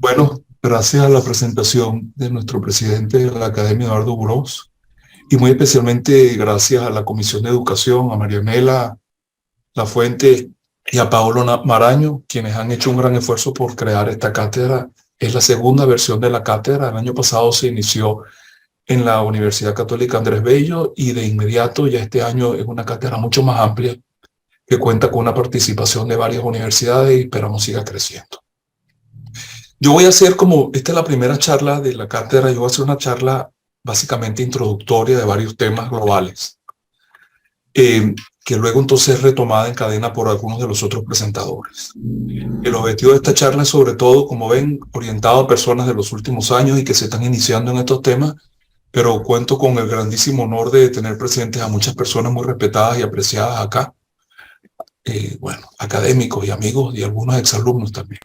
Bueno, gracias a la presentación de nuestro presidente de la Academia, Eduardo Burós, y muy especialmente gracias a la Comisión de Educación, a Marianela Lafuente y a Paolo Maraño, quienes han hecho un gran esfuerzo por crear esta cátedra. Es la segunda versión de la cátedra. El año pasado se inició en la Universidad Católica Andrés Bello y de inmediato ya este año es una cátedra mucho más amplia que cuenta con una participación de varias universidades y esperamos siga creciendo. Yo voy a hacer como, esta es la primera charla de la cátedra, yo voy a hacer una charla básicamente introductoria de varios temas globales, que luego entonces es retomada en cadena por algunos de los otros presentadores. El objetivo de esta charla es sobre todo, como ven, orientado a personas de los últimos años y que se están iniciando en estos temas, pero cuento con el grandísimo honor de tener presentes a muchas personas muy respetadas y apreciadas acá, bueno, académicos y amigos y algunos exalumnos también.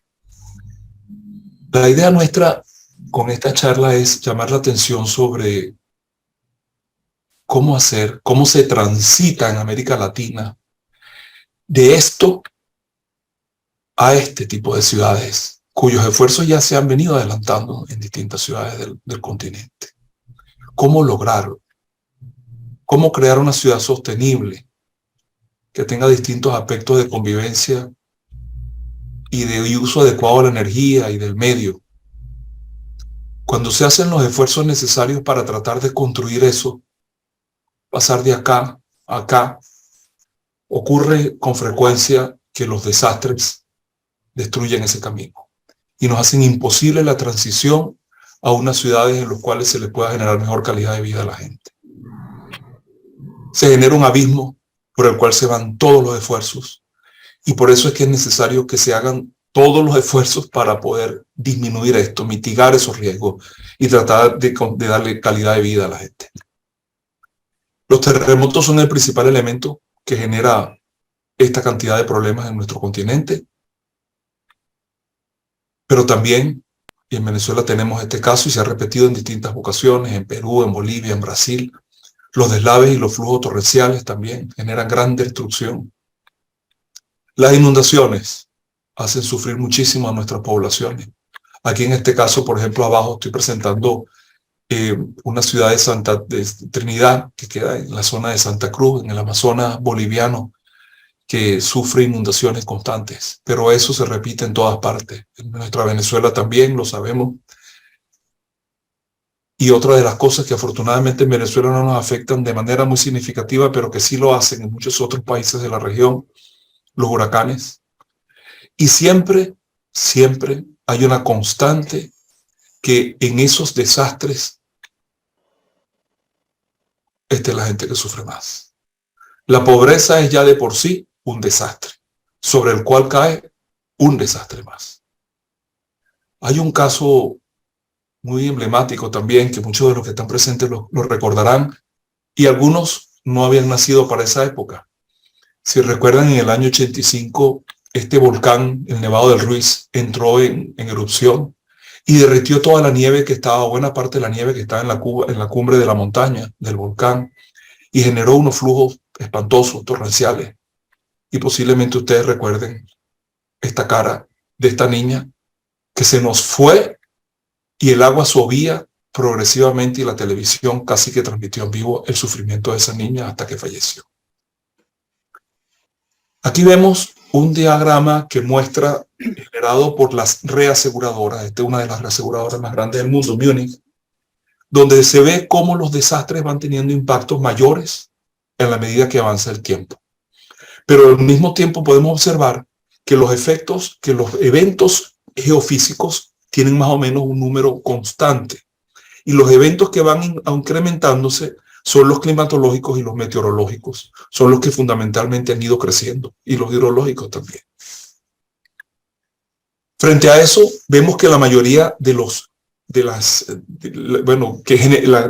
La idea nuestra con esta charla es llamar la atención sobre cómo se transita en América Latina de esto a este tipo de ciudades, cuyos esfuerzos ya se han venido adelantando en distintas ciudades del continente. ¿Cómo lograrlo? ¿Cómo crear una ciudad sostenible que tenga distintos aspectos de convivencia y de uso adecuado de la energía y del medio? Cuando se hacen los esfuerzos necesarios para tratar de construir eso, pasar de acá a acá, ocurre con frecuencia que los desastres destruyen ese camino y nos hacen imposible la transición a unas ciudades en las cuales se le pueda generar mejor calidad de vida a la gente. Se genera un abismo por el cual se van todos los esfuerzos y por eso es que es necesario que se hagan todos los esfuerzos para poder disminuir esto, mitigar esos riesgos y tratar de darle calidad de vida a la gente. Los terremotos son el principal elemento que genera esta cantidad de problemas en nuestro continente, pero también en Venezuela tenemos este caso y se ha repetido en distintas ocasiones, en Perú, en Bolivia, en Brasil. Los deslaves y los flujos torrenciales también generan gran destrucción. Las inundaciones hacen sufrir muchísimo a nuestras poblaciones. Aquí en este caso, por ejemplo, abajo estoy presentando una ciudad de Trinidad, que queda en la zona de Santa Cruz, en el Amazonas boliviano, que sufre inundaciones constantes, pero eso se repite en todas partes. En nuestra Venezuela también lo sabemos. Y otra de las cosas que afortunadamente en Venezuela no nos afectan de manera muy significativa, pero que sí lo hacen en muchos otros países de la región, los huracanes. Y siempre hay una constante que en esos desastres esta es la gente que sufre más. La pobreza es ya de por sí un desastre, sobre el cual cae un desastre más. Hay un caso muy emblemático también, que muchos de los que están presentes lo recordarán, y algunos no habían nacido para esa época. Si recuerdan, en el año 85, este volcán, el Nevado del Ruiz, entró en erupción y derritió toda la nieve que estaba, buena parte de la nieve que estaba en la cumbre de la montaña del volcán, y generó unos flujos espantosos, torrenciales. Y posiblemente ustedes recuerden esta cara de esta niña que se nos fue y el agua subía progresivamente y la televisión casi que transmitió en vivo el sufrimiento de esa niña hasta que falleció. Aquí vemos un diagrama que muestra, generado por las reaseguradoras, esta es una de las reaseguradoras más grandes del mundo, Munich, donde se ve cómo los desastres van teniendo impactos mayores en la medida que avanza el tiempo. Pero al mismo tiempo podemos observar que los eventos geofísicos tienen más o menos un número constante. Y los eventos que van incrementándose son los climatológicos y los meteorológicos. Son los que fundamentalmente han ido creciendo. Y los hidrológicos también. Frente a eso, vemos que la mayoría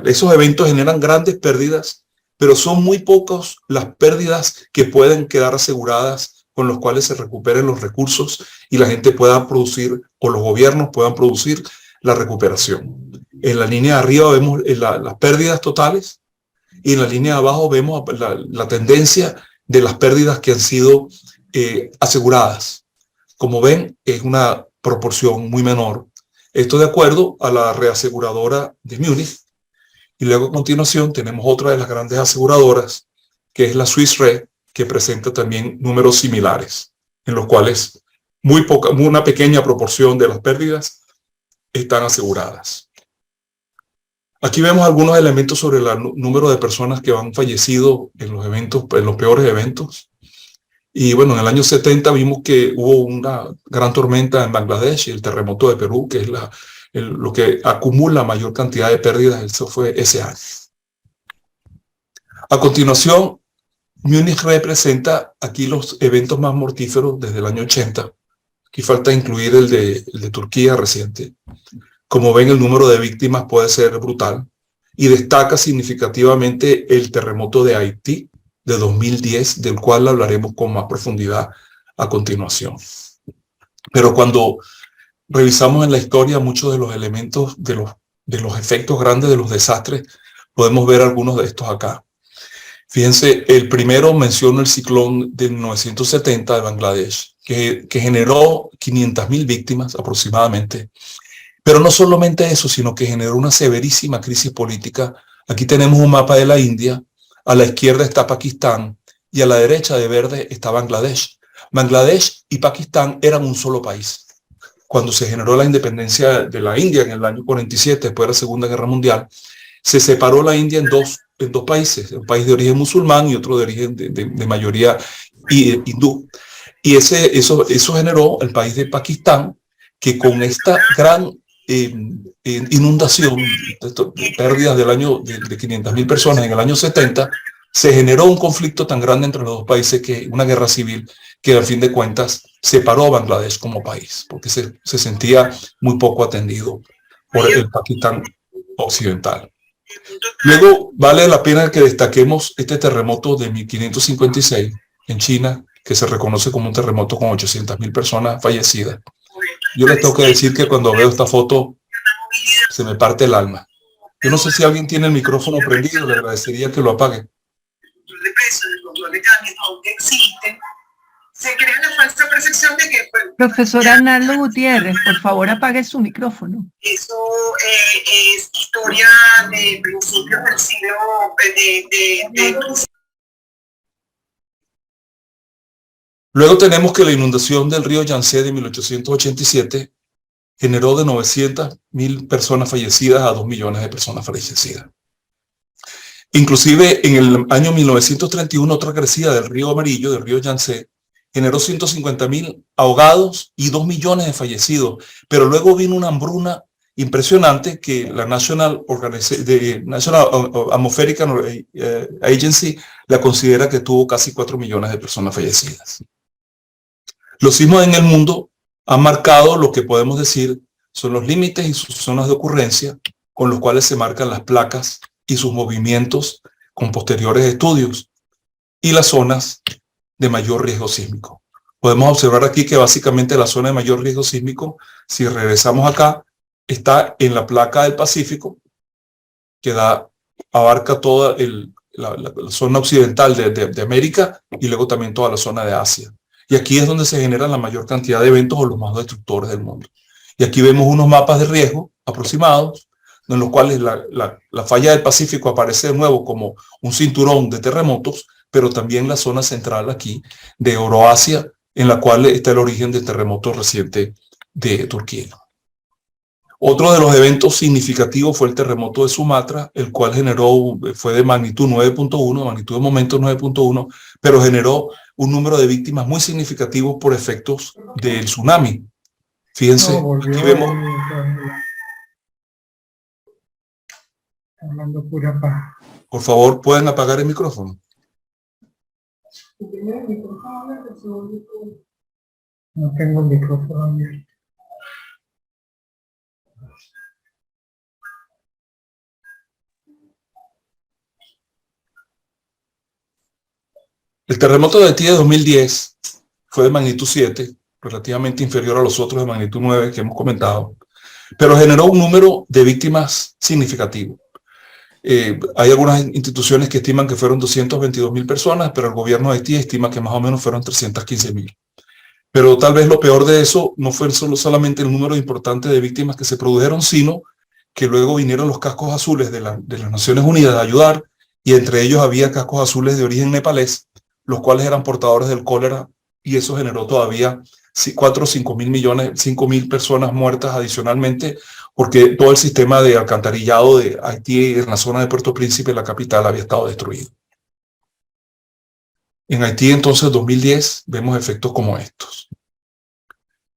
esos eventos generan grandes pérdidas, pero son muy pocas las pérdidas que pueden quedar aseguradas, con los cuales se recuperen los recursos y la gente pueda producir, o los gobiernos puedan producir la recuperación. En la línea de arriba vemos las pérdidas totales y en la línea de abajo vemos la tendencia de las pérdidas que han sido aseguradas. Como ven, es una proporción muy menor Esto de acuerdo a la reaseguradora de Múnich. Y luego a continuación tenemos otra de las grandes aseguradoras, que es la Swiss Re, que presenta también números similares, en los cuales una pequeña proporción de las pérdidas están aseguradas. Aquí vemos algunos elementos sobre el número de personas que han fallecido en los eventos, en los peores eventos. Y bueno, en el año 70 vimos que hubo una gran tormenta en Bangladesh y el terremoto de Perú, que es lo que acumula mayor cantidad de pérdidas. Eso fue ese año. A continuación, Múnich representa aquí los eventos más mortíferos desde el año 80. Aquí falta incluir el de Turquía reciente. Como ven, el número de víctimas puede ser brutal y destaca significativamente el terremoto de Haití de 2010, del cual hablaremos con más profundidad a continuación. Pero cuando revisamos en la historia muchos de los elementos de los efectos grandes de los desastres, podemos ver algunos de estos acá. Fíjense, el primero menciono el ciclón de 1970 de Bangladesh, que generó 500.000 víctimas aproximadamente. Pero no solamente eso, sino que generó una severísima crisis política. Aquí tenemos un mapa de la India, a la izquierda está Pakistán y a la derecha de verde está Bangladesh. Bangladesh y Pakistán eran un solo país. Cuando se generó la independencia de la India en el año 47, después de la Segunda Guerra Mundial, se separó la India en dos países, un país de origen musulmán y otro de origen de mayoría hindú. Y eso generó el país de Pakistán, que con esta gran inundación, pérdidas del año de 500.000 personas en el año 70, se generó un conflicto tan grande entre los dos países, que una guerra civil que al fin de cuentas separó a Bangladesh como país, porque se sentía muy poco atendido por el Pakistán occidental. Luego vale la pena que destaquemos este terremoto de 1556 en China, que se reconoce como un terremoto con 800.000 personas fallecidas. Yo les tengo que decir que cuando veo esta foto se me parte el alma. Yo no sé si alguien tiene el micrófono prendido, le agradecería que lo apague. Se crea la falsa percepción de que... Profesora Arnaldo Gutiérrez, por favor apague su micrófono. Eso es historia de principios del siglo... Luego tenemos que la inundación del río Yangtze de 1887 generó de 900.000 personas fallecidas a 2 millones de personas fallecidas. Inclusive en el año 1931 otra crecida del río Amarillo, del río Yangtze, generó 150.000 ahogados y 2 millones de fallecidos. Pero luego vino una hambruna impresionante que la National Atmospheric Agency la considera que tuvo casi 4 millones de personas fallecidas. Los sismos en el mundo han marcado lo que podemos decir son los límites y sus zonas de ocurrencia, con los cuales se marcan las placas y sus movimientos con posteriores estudios, y las zonas de mayor riesgo sísmico. Podemos observar aquí que básicamente la zona de mayor riesgo sísmico, si regresamos acá, está en la placa del Pacífico, que abarca toda la zona occidental de América y luego también toda la zona de Asia. Y aquí es donde se generan la mayor cantidad de eventos o los más destructores del mundo. Y aquí vemos unos mapas de riesgo aproximados, en los cuales la falla del Pacífico aparece de nuevo como un cinturón de terremotos, pero también la zona central aquí de Euroasia, en la cual está el origen del terremoto reciente de Turquía. Otro de los eventos significativos fue el terremoto de Sumatra, el cual fue de magnitud 9.1, magnitud de momento 9.1, pero generó un número de víctimas muy significativo por efectos del tsunami. Fíjense, aquí vemos... Hablando pura paja. Por favor, ¿pueden apagar el micrófono? No tengo el micrófono abierto. El terremoto de Haití de 2010 fue de magnitud 7, relativamente inferior a los otros de magnitud 9 que hemos comentado, pero generó un número de víctimas significativo. Hay algunas instituciones que estiman que fueron 222.000 personas, pero el gobierno de Haití estima que más o menos fueron 315.000. Pero tal vez lo peor de eso no fue solamente el número importante de víctimas que se produjeron, sino que luego vinieron los cascos azules de las Naciones Unidas a ayudar, y entre ellos había cascos azules de origen nepalés, los cuales eran portadores del cólera, y eso generó todavía 4 o 5 mil millones, 5 mil personas muertas adicionalmente, porque todo el sistema de alcantarillado de Haití en la zona de Puerto Príncipe, la capital, había estado destruido. En Haití, entonces, 2010, vemos efectos como estos.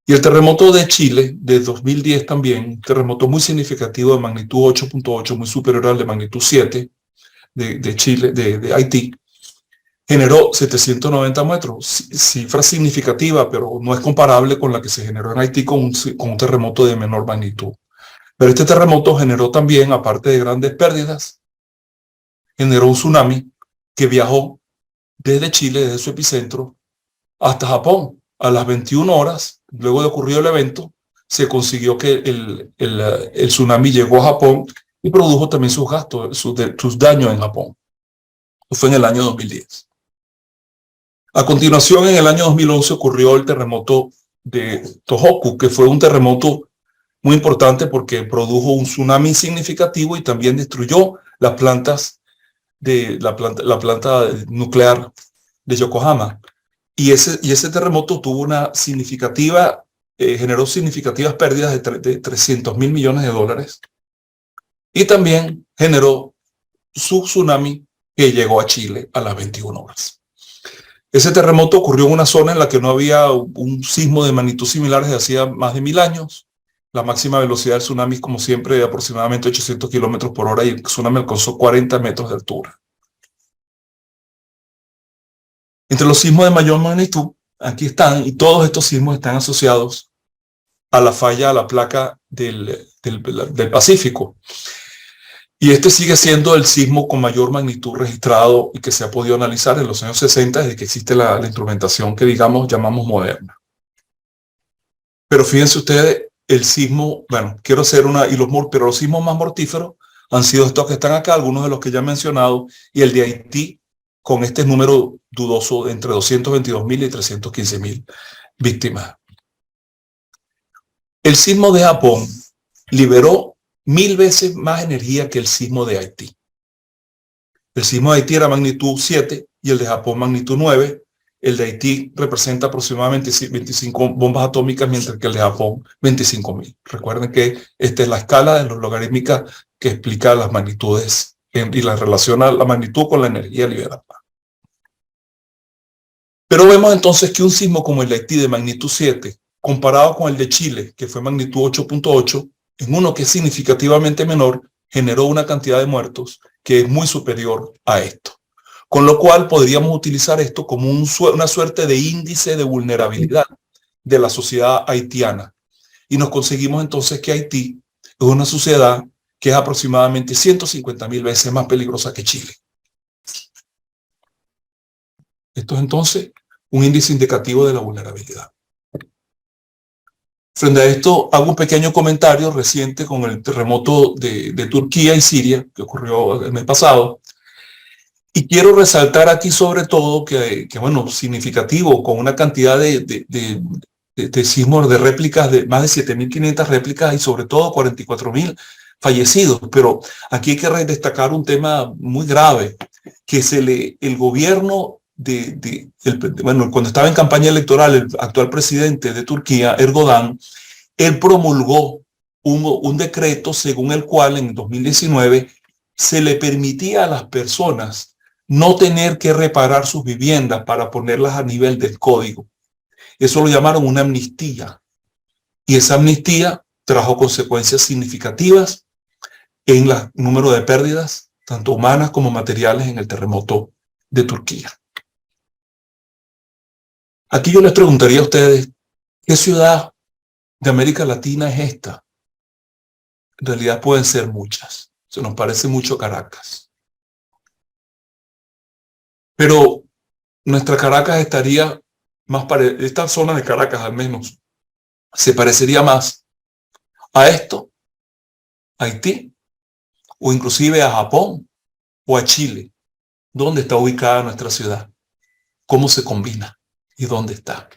Y el terremoto de Chile, de 2010 también, un terremoto muy significativo de magnitud 8.8, muy superior al de magnitud 7 de Chile, de Haití, generó 790 metros, cifra significativa, pero no es comparable con la que se generó en Haití con un terremoto de menor magnitud. Pero este terremoto generó también, aparte de grandes pérdidas, generó un tsunami que viajó desde Chile, desde su epicentro, hasta Japón. A las 21 horas, luego de ocurrido el evento, se consiguió que el tsunami llegó a Japón y produjo también sus gastos, sus daños en Japón. Eso fue en el año 2010. A continuación, en el año 2011 ocurrió el terremoto de Tohoku, que fue un terremoto muy importante porque produjo un tsunami significativo y también destruyó las plantas de la planta nuclear de Yokohama. Y ese terremoto tuvo una significativa, generó significativas pérdidas de 300 mil millones de dólares. Y también generó su tsunami que llegó a Chile a las 21 horas. Ese terremoto ocurrió en una zona en la que no había un sismo de magnitud similar desde hacía más de 1000 años. La máxima velocidad del tsunami, como siempre, de aproximadamente 800 kilómetros por hora, y el tsunami alcanzó 40 metros de altura. Entre los sismos de mayor magnitud, aquí están, y todos estos sismos están asociados a la falla, a la placa del Pacífico. Y este sigue siendo el sismo con mayor magnitud registrado y que se ha podido analizar en los años 60, desde que existe la instrumentación que, digamos, llamamos moderna. Pero fíjense ustedes, el sismo, bueno, quiero hacer pero los sismos más mortíferos han sido estos que están acá, algunos de los que ya he mencionado, y el de Haití, con este número dudoso de entre 222 mil y 315 mil víctimas. El sismo de Japón liberó 1000 veces más energía que el sismo de Haití. El sismo de Haití era magnitud 7 y el de Japón magnitud 9. El de Haití representa aproximadamente 25 bombas atómicas, mientras que el de Japón 25.000. Recuerden que esta es la escala de los logarítmica que explica las magnitudes y la relaciona la magnitud con la energía liberada. Pero vemos entonces que un sismo como el de Haití de magnitud 7, comparado con el de Chile, que fue magnitud 8.8, en uno que es significativamente menor, generó una cantidad de muertos que es muy superior a esto. Con lo cual podríamos utilizar esto como una suerte de índice de vulnerabilidad de la sociedad haitiana. Y nos conseguimos entonces que Haití es una sociedad que es aproximadamente 150.000 veces más peligrosa que Chile. Esto es entonces un índice indicativo de la vulnerabilidad. Frente a esto, hago un pequeño comentario reciente con el terremoto de Turquía y Siria, que ocurrió el mes pasado. Y quiero resaltar aquí sobre todo que bueno, significativo, con una cantidad de sismos, de réplicas, de más de 7.500 réplicas y sobre todo 44.000 fallecidos. Pero aquí hay que destacar un tema muy grave, que el gobierno bueno, cuando estaba en campaña electoral, el actual presidente de Turquía, Erdogan, él promulgó un decreto según el cual en 2019 se le permitía a las personas no tener que reparar sus viviendas para ponerlas a nivel del código. Eso lo llamaron una amnistía. Y esa amnistía trajo consecuencias significativas en el número de pérdidas, tanto humanas como materiales, en el terremoto de Turquía. Aquí yo les preguntaría a ustedes, ¿qué ciudad de América Latina es esta? En realidad pueden ser muchas. Se nos parece mucho Caracas. Pero nuestra Caracas estaría más esta zona de Caracas al menos, se parecería más a esto, a Haití, o inclusive a Japón o a Chile. ¿Dónde está ubicada nuestra ciudad? ¿Cómo se combina? ¿Y dónde está?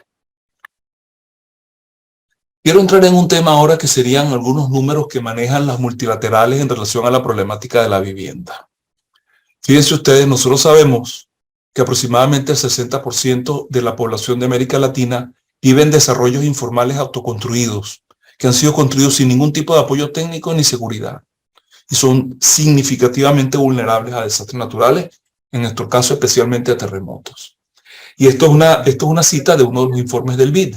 Quiero entrar en un tema ahora que serían algunos números que manejan las multilaterales en relación a la problemática de la vivienda. Fíjense ustedes, nosotros sabemos que aproximadamente el 60% de la población de América Latina vive en desarrollos informales autoconstruidos, que han sido construidos sin ningún tipo de apoyo técnico ni seguridad, y son significativamente vulnerables a desastres naturales, en nuestro caso especialmente a terremotos. Y esto es una cita de uno de los informes del BID.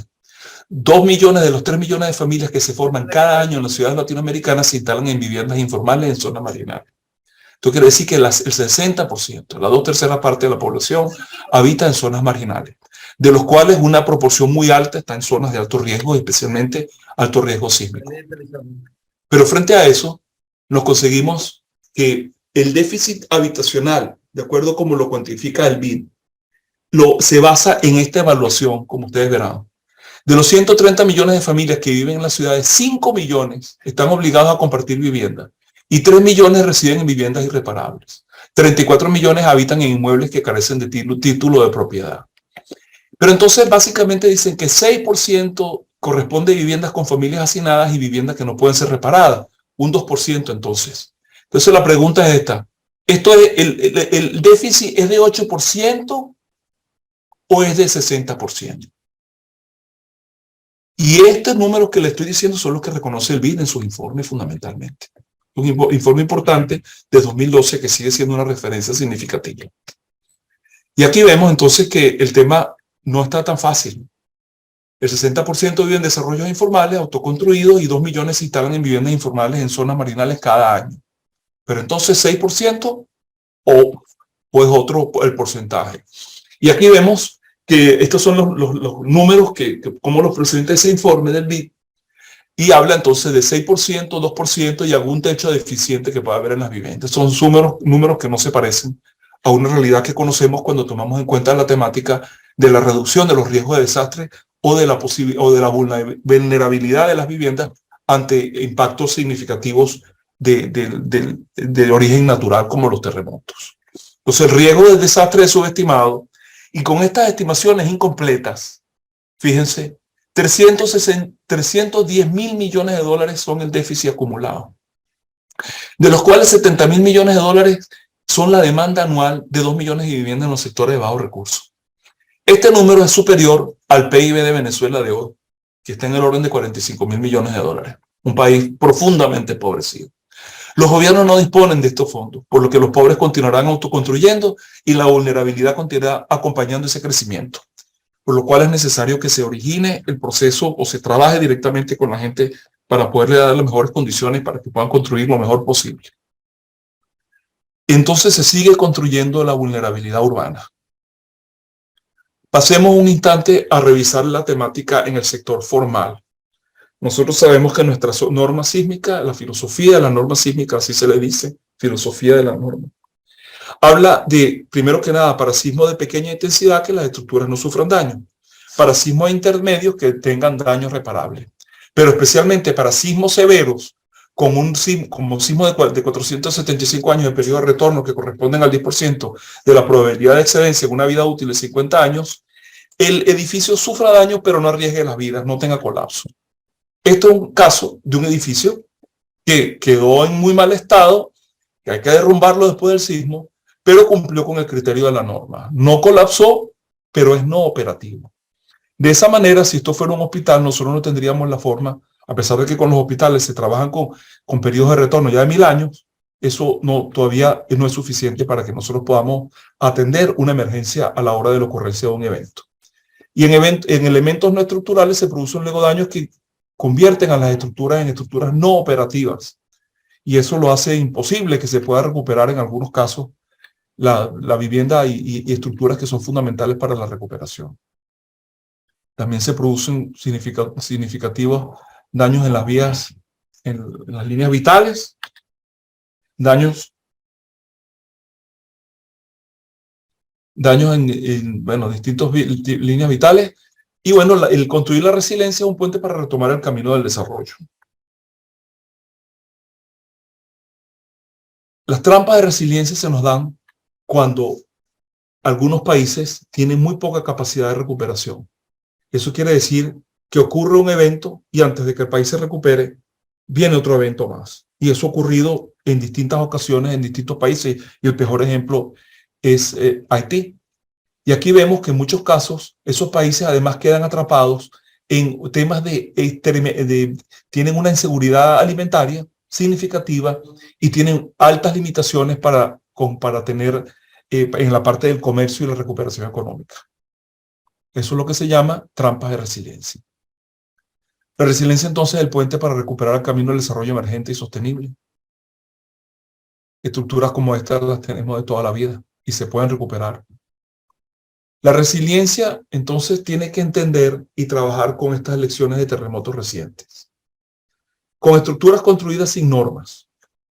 2 millones de los 3 millones de familias que se forman cada año en las ciudades latinoamericanas se instalan en viviendas informales en zonas marginales. Esto quiere decir que el 60%, la 2/3 parte de la población, habita en zonas marginales, de los cuales una proporción muy alta está en zonas de alto riesgo, especialmente alto riesgo sísmico. Pero frente a eso, nos conseguimos que el déficit habitacional, de acuerdo como lo cuantifica el BID, se basa en esta evaluación, como ustedes verán. De los 130 millones de familias que viven en las ciudades, 5 millones están obligados a compartir vivienda y 3 millones residen en viviendas irreparables. 34 millones habitan en inmuebles que carecen de título de propiedad. Pero entonces básicamente dicen que 6% corresponde a viviendas con familias hacinadas y viviendas que no pueden ser reparadas. Un 2% entonces. Entonces la pregunta es esta. ¿El déficit es de 8% o es de 60%? Y estos números que le estoy diciendo son los que reconoce el BID en sus informes fundamentalmente. Un informe importante de 2012 que sigue siendo una referencia significativa. Y aquí vemos entonces que el tema no está tan fácil. El 60% vive en desarrollos informales, autoconstruidos, y 2 millones se instalan en viviendas informales en zonas marginales cada año. Pero entonces 6% o pues otro el porcentaje. Y aquí vemos que estos son los números como los presenta ese informe del BID, y habla entonces de 6%, 2% y algún techo deficiente que pueda haber en las viviendas. Son números que no se parecen a una realidad que conocemos cuando tomamos en cuenta la temática de la reducción de los riesgos de desastre o de la vulnerabilidad de las viviendas ante impactos significativos de origen natural como los terremotos. Entonces el riesgo del desastre es subestimado, y con estas estimaciones incompletas, fíjense, 310 mil millones de dólares son el déficit acumulado, de los cuales 70 mil millones de dólares son la demanda anual de 2 millones de viviendas en los sectores de bajos recursos. Este número es superior al PIB de Venezuela de hoy, que está en el orden de 45 mil millones de dólares, un país profundamente empobrecido. Los gobiernos no disponen de estos fondos, por lo que los pobres continuarán autoconstruyendo y la vulnerabilidad continuará acompañando ese crecimiento, por lo cual es necesario que se origine el proceso o se trabaje directamente con la gente para poderle dar las mejores condiciones para que puedan construir lo mejor posible. Entonces se sigue construyendo la vulnerabilidad urbana. Pasemos un instante a revisar la temática en el sector formal. Nosotros sabemos que nuestra norma sísmica, la filosofía de la norma sísmica, así se le dice, filosofía de la norma, habla de, primero que nada, para sismos de pequeña intensidad, que las estructuras no sufran daño. Para sismos intermedios, que tengan daños reparables. Pero especialmente para sismos severos, como sismo de 475 años de periodo de retorno, que corresponden al 10% de la probabilidad de excedencia en una vida útil de 50 años, el edificio sufra daño, pero no arriesgue las vidas, no tenga colapso. Esto es un caso de un edificio que quedó en muy mal estado, que hay que derrumbarlo después del sismo, pero cumplió con el criterio de la norma. No colapsó, pero es no operativo. De esa manera, si esto fuera un hospital, nosotros no tendríamos la forma, a pesar de que con los hospitales se trabajan con periodos de retorno ya de 1000 años, eso todavía no es suficiente para que nosotros podamos atender una emergencia a la hora de la ocurrencia de un evento. Y en elementos no estructurales se producen luego daños que convierten a las estructuras en estructuras no operativas. Y eso lo hace imposible que se pueda recuperar en algunos casos la vivienda y estructuras que son fundamentales para la recuperación. También se producen significativos daños en las vías, en las líneas vitales, daños en distintas líneas vitales. Y bueno, el construir la resiliencia es un puente para retomar el camino del desarrollo. Las trampas de resiliencia se nos dan cuando algunos países tienen muy poca capacidad de recuperación. Eso quiere decir que ocurre un evento y antes de que el país se recupere, viene otro evento más. Y eso ha ocurrido en distintas ocasiones en distintos países y el mejor ejemplo es Haití. Y aquí vemos que en muchos casos esos países además quedan atrapados en temas tienen una inseguridad alimentaria significativa y tienen altas limitaciones para tener en la parte del comercio y la recuperación económica. Eso es lo que se llama trampas de resiliencia. La resiliencia entonces es el puente para recuperar el camino del desarrollo emergente y sostenible. Estructuras como estas las tenemos de toda la vida y se pueden recuperar. La resiliencia entonces tiene que entender y trabajar con estas lecciones de terremotos recientes. Con estructuras construidas sin normas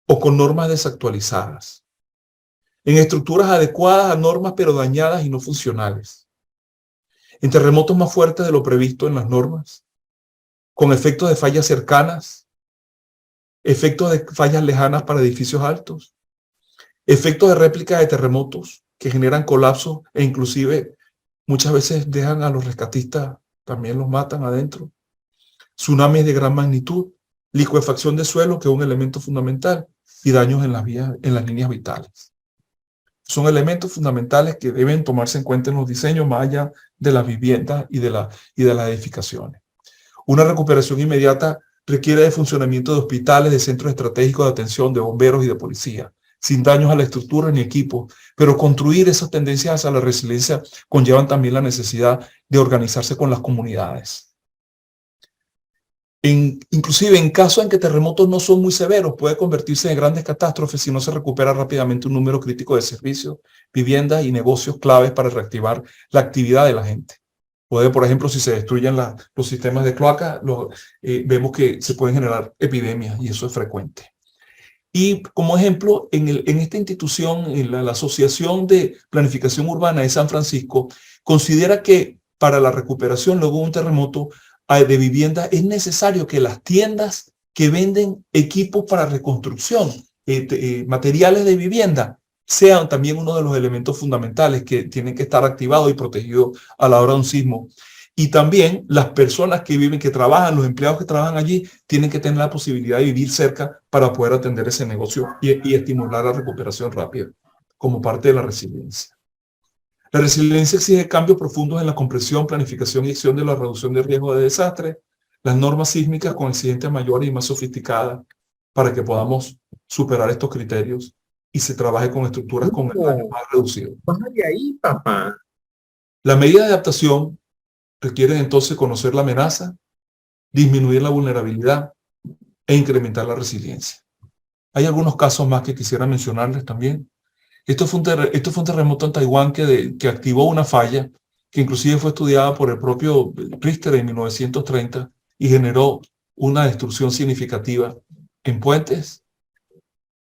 o con normas desactualizadas. En estructuras adecuadas a normas pero dañadas y no funcionales. En terremotos más fuertes de lo previsto en las normas. Con efectos de fallas cercanas. Efectos de fallas lejanas para edificios altos. Efectos de réplica de terremotos que generan colapsos e inclusive muchas veces dejan a los rescatistas, también los matan adentro. Tsunamis de gran magnitud, licuefacción de suelo, que es un elemento fundamental, y daños en las líneas vitales. Son elementos fundamentales que deben tomarse en cuenta en los diseños más allá de las viviendas y de las edificaciones. Una recuperación inmediata requiere de funcionamiento de hospitales, de centros estratégicos de atención, de bomberos y de policía, sin daños a la estructura ni equipo, pero construir esas tendencias hacia la resiliencia conllevan también la necesidad de organizarse con las comunidades. Inclusive en caso en que terremotos no son muy severos, puede convertirse en grandes catástrofes si no se recupera rápidamente un número crítico de servicios, viviendas y negocios claves para reactivar la actividad de la gente. Puede, por ejemplo, si se destruyen los sistemas de cloaca, vemos que se pueden generar epidemias y eso es frecuente. Y como ejemplo, en esta institución, en la Asociación de Planificación Urbana de San Francisco, considera que para la recuperación luego de un terremoto de vivienda es necesario que las tiendas que venden equipos para reconstrucción, materiales de vivienda, sean también uno de los elementos fundamentales que tienen que estar activados y protegidos a la hora de un sismo. Y también las personas que viven, que trabajan, los empleados que trabajan allí, tienen que tener la posibilidad de vivir cerca para poder atender ese negocio y estimular la recuperación rápida como parte de la resiliencia. La resiliencia exige cambios profundos en la comprensión, planificación y acción de la reducción de riesgo de desastre, las normas sísmicas con exigencias mayores y más sofisticadas para que podamos superar estos criterios y se trabaje con estructuras con el daño más reducido. Baja de ahí, papá. La medida de adaptación requiere entonces conocer la amenaza, disminuir la vulnerabilidad e incrementar la resiliencia. Hay algunos casos más que quisiera mencionarles también. Esto fue un terremoto en Taiwán que activó una falla que inclusive fue estudiada por el propio Richter en 1930 y generó una destrucción significativa en puentes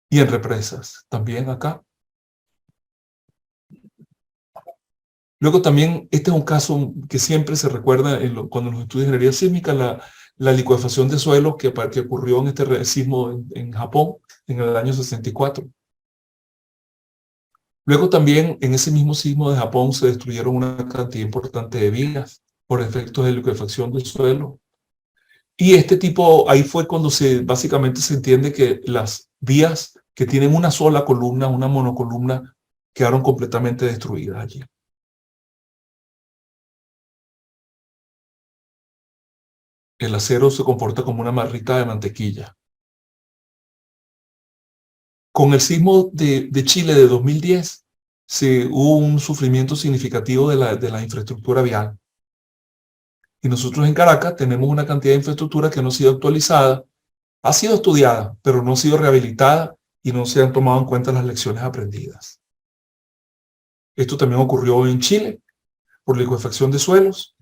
y en represas, también acá. Luego también, este es un caso que siempre se recuerda cuando nos estudia ingeniería sísmica, la licuefacción de suelo que ocurrió en este sismo en Japón en el año 64. Luego también en ese mismo sismo de Japón se destruyeron una cantidad importante de vías por efectos de licuefacción del suelo. Y ahí fue cuando básicamente se entiende que las vías que tienen una sola columna, una monocolumna, quedaron completamente destruidas allí. El acero se comporta como una barrita de mantequilla. Con el sismo de Chile de 2010, hubo un sufrimiento significativo de la infraestructura vial. Y nosotros en Caracas tenemos una cantidad de infraestructura que no ha sido actualizada, ha sido estudiada, pero no ha sido rehabilitada y no se han tomado en cuenta las lecciones aprendidas. Esto también ocurrió en Chile, por licuefacción de suelos.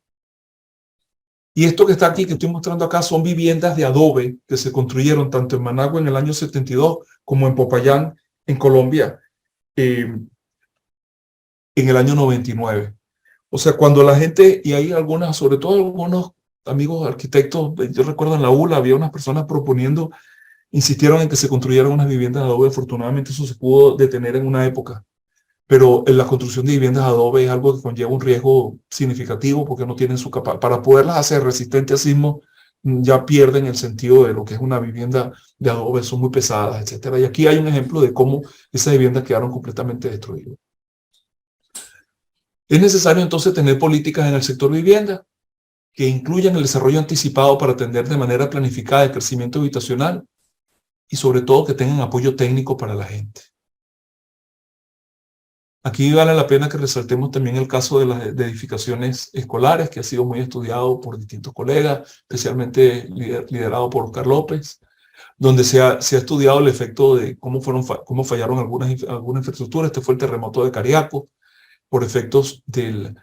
Y esto que está aquí, que estoy mostrando acá, son viviendas de adobe que se construyeron tanto en Managua en el año 72 como en Popayán, en Colombia, en el año 99. O sea, cuando la gente, y hay algunas, sobre todo algunos amigos arquitectos, yo recuerdo en la ULA había unas personas proponiendo, insistieron en que se construyeran unas viviendas de adobe. Afortunadamente eso se pudo detener en una época. pero en la construcción de viviendas adobe es algo que conlleva un riesgo significativo porque no tienen su capacidad. Para poderlas hacer resistentes a sismos, ya pierden el sentido de lo que es una vivienda de adobe, son muy pesadas, etcétera. Y aquí hay un ejemplo de cómo esas viviendas quedaron completamente destruidas. Es necesario entonces tener políticas en el sector vivienda que incluyan el desarrollo anticipado para atender de manera planificada el crecimiento habitacional y sobre todo que tengan apoyo técnico para la gente. Aquí vale la pena que resaltemos también el caso de las edificaciones escolares, que ha sido muy estudiado por distintos colegas, especialmente liderado por Oscar López, donde se ha estudiado el efecto de cómo fallaron algunas infraestructuras. Este fue el terremoto de Cariaco, por efectos de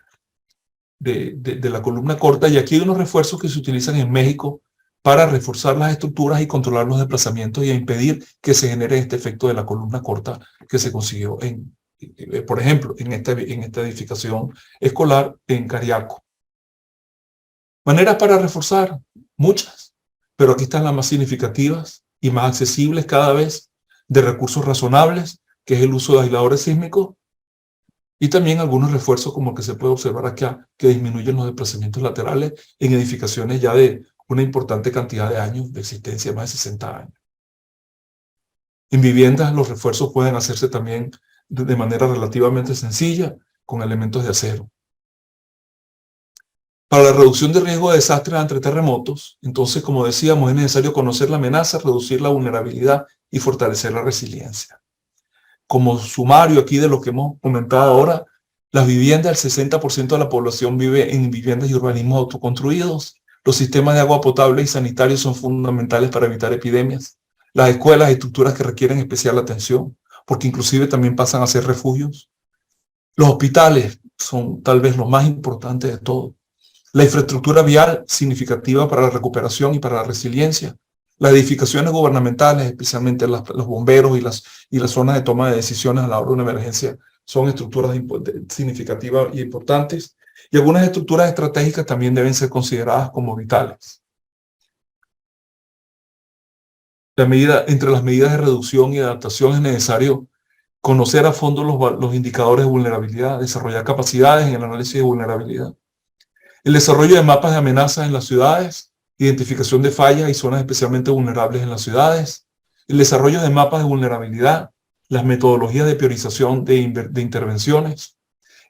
la columna corta, y aquí hay unos refuerzos que se utilizan en México para reforzar las estructuras y controlar los desplazamientos y a impedir que se genere este efecto de la columna corta que se consiguió por ejemplo, en esta edificación escolar en Cariaco. Maneras para reforzar, muchas, pero aquí están las más significativas y más accesibles cada vez, de recursos razonables, que es el uso de aisladores sísmicos, y también algunos refuerzos como el que se puede observar acá, que disminuyen los desplazamientos laterales en edificaciones ya de una importante cantidad de años de existencia, más de 60 años. En viviendas los refuerzos pueden hacerse también de manera relativamente sencilla, con elementos de acero. Para la reducción de riesgo de desastres ante terremotos, entonces, como decíamos, es necesario conocer la amenaza, reducir la vulnerabilidad y fortalecer la resiliencia. Como sumario aquí de lo que hemos comentado ahora, las viviendas, el 60% de la población vive en viviendas y urbanismos autoconstruidos. Los sistemas de agua potable y sanitarios son fundamentales para evitar epidemias. Las escuelas y estructuras que requieren especial atención, porque inclusive también pasan a ser refugios. Los hospitales son tal vez los más importantes de todo. La infraestructura vial significativa para la recuperación y para la resiliencia. Las edificaciones gubernamentales, especialmente los bomberos y las zonas de toma de decisiones a la hora de una emergencia, son estructuras significativas y importantes. Y algunas estructuras estratégicas también deben ser consideradas como vitales. Entre las medidas de reducción y adaptación es necesario conocer a fondo los indicadores de vulnerabilidad, desarrollar capacidades en el análisis de vulnerabilidad. El desarrollo de mapas de amenazas en las ciudades, identificación de fallas y zonas especialmente vulnerables en las ciudades, el desarrollo de mapas de vulnerabilidad, las metodologías de priorización de intervenciones,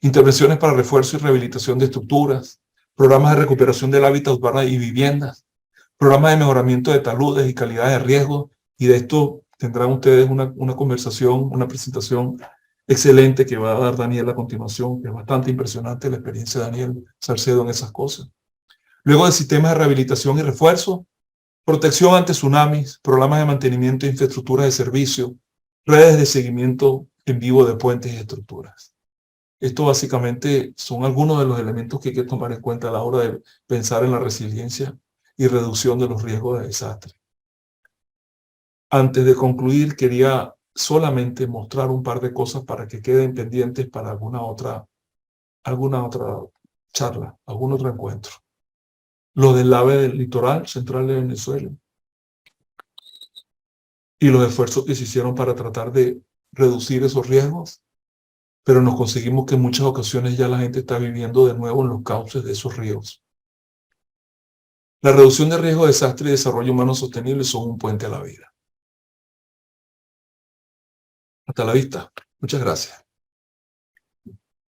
intervenciones para refuerzo y rehabilitación de estructuras, programas de recuperación del hábitat urbano y viviendas, programas de mejoramiento de taludes y calidad de riesgo, y de esto tendrán ustedes una conversación, una presentación excelente que va a dar Daniel a continuación, que es bastante impresionante la experiencia de Daniel Salcedo en esas cosas. Luego de sistemas de rehabilitación y refuerzo, protección ante tsunamis, programas de mantenimiento de infraestructuras de servicio, redes de seguimiento en vivo de puentes y estructuras. Esto básicamente son algunos de los elementos que hay que tomar en cuenta a la hora de pensar en la resiliencia y reducción de los riesgos de desastre. Antes de concluir, quería solamente mostrar un par de cosas para que queden pendientes para alguna otra charla, algún otro encuentro. Lo del AVE del litoral central de Venezuela y los esfuerzos que se hicieron para tratar de reducir esos riesgos, pero nos conseguimos que en muchas ocasiones ya la gente está viviendo de nuevo en los cauces de esos ríos. La reducción de riesgo de desastre y desarrollo humano sostenible son un puente a la vida. Hasta la vista. Muchas gracias.